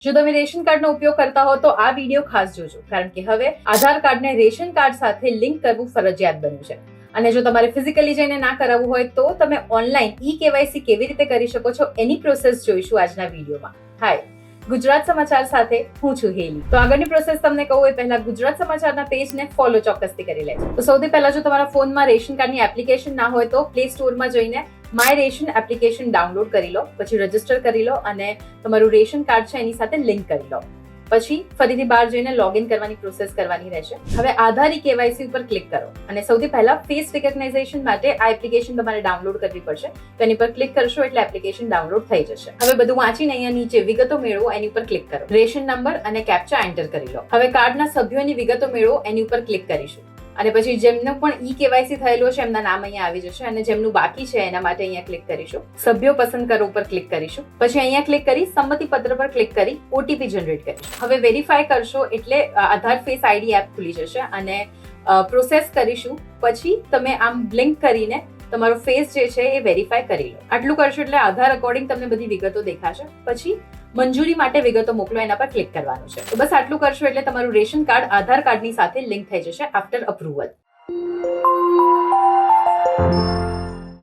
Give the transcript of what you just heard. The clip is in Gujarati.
જો તમે રેશન કાર્ડનો ઉપયોગ કરતા હો તો આ વિડીયો ખાસ જોજો, કારણ કે હવે આધાર કાર્ડને રેશન કાર્ડ સાથે લિંક કરવું ફરજિયાત બન્યું છે. અને જો તમારે ફિઝિકલી જઈને ના કરાવવું હોય તો તમે ઓનલાઈન ઈ-કેવાયસી કેવી રીતે કરી શકો છો એની પ્રોસેસ જોઈશું આજના વિડીયોમાં. હાય, ગુજરાત સમાચાર સાથે હું છું હેલી. તો આગળની પ્રોસેસ તમને કહું એ પહેલા ગુજરાત સમાચારના પેજને ફોલો ચોક્કસથી કરી લેજો. તો સૌથી પહેલા જો તમારા ફોનમાં રેશન કાર્ડની એપ્લિકેશન ના હોય તો પ્લે સ્ટોરમાં જઈને માય રેશન એપ્લિકેશન ડાઉનલોડ કરી લો, પછી રજીસ્ટર કરી લો અને તમારું રેશન કાર્ડ છે એની સાથે લિંક કરી લો. પછી ફરીથી બહાર જઈને લોગિન કરવાની પ્રોસેસ કરવાની રહેશે. હવે આધાર ઈ-કેવાયસી ઉપર ક્લિક કરો અને સૌથી પહેલા ફેસ રિકોગ્નાઇઝેશન માટે આ એપ્લિકેશન તમારે ડાઉનલોડ કરવી પડશે. તો એની પર ક્લિક કરશો એટલે એપ્લિકેશન ડાઉનલોડ થઈ જશે. હવે બધું વાંચીને અહીંયા નીચે વિગતો મેળવો એની ઉપર ક્લિક કરો. રેશન નંબર અને કેપ્ચા એન્ટર કરી લો. હવે કાર્ડના સભ્યોની વિગતો મેળવો એની ઉપર ક્લિક કરીશું અને પછી જેમનું પણ ઈ-કેવાયસી થયેલું છે એમના નામ અહીંયા આવી જશે અને જેમનું બાકી છે એના માટે અહીંયા ક્લિક કરીશું. સભ્યો પસંદ કરો ઉપર ક્લિક કરીશું. પછી અહીંયા ક્લિક કરી સંમતિ પત્ર પર ક્લિક કરી ઓટીપી જનરેટ કરીશું. હવે વેરીફાઈ કરશો એટલે આધાર ફેસ આઈડી એપ ખુલી જશે અને પ્રોસેસ કરીશું. પછી તમે આમ બ્લિંક કરીને તમારો ફેસ જે છે એ વેરીફાઈ કરી લો. આટલું કરશો એટલે આધાર અકોર્ડિંગ તમને બધી વિગતો દેખાશે. પછી મંજૂરી માટે વિગતો મોકલો એના પર ક્લિક કરવાનું છે. તો બસ આટલું કરશો એટલે તમારું રેશન કાર્ડ આધાર કાર્ડની સાથે લિંક થઈ જશે આફ્ટર અપ્રુવલ.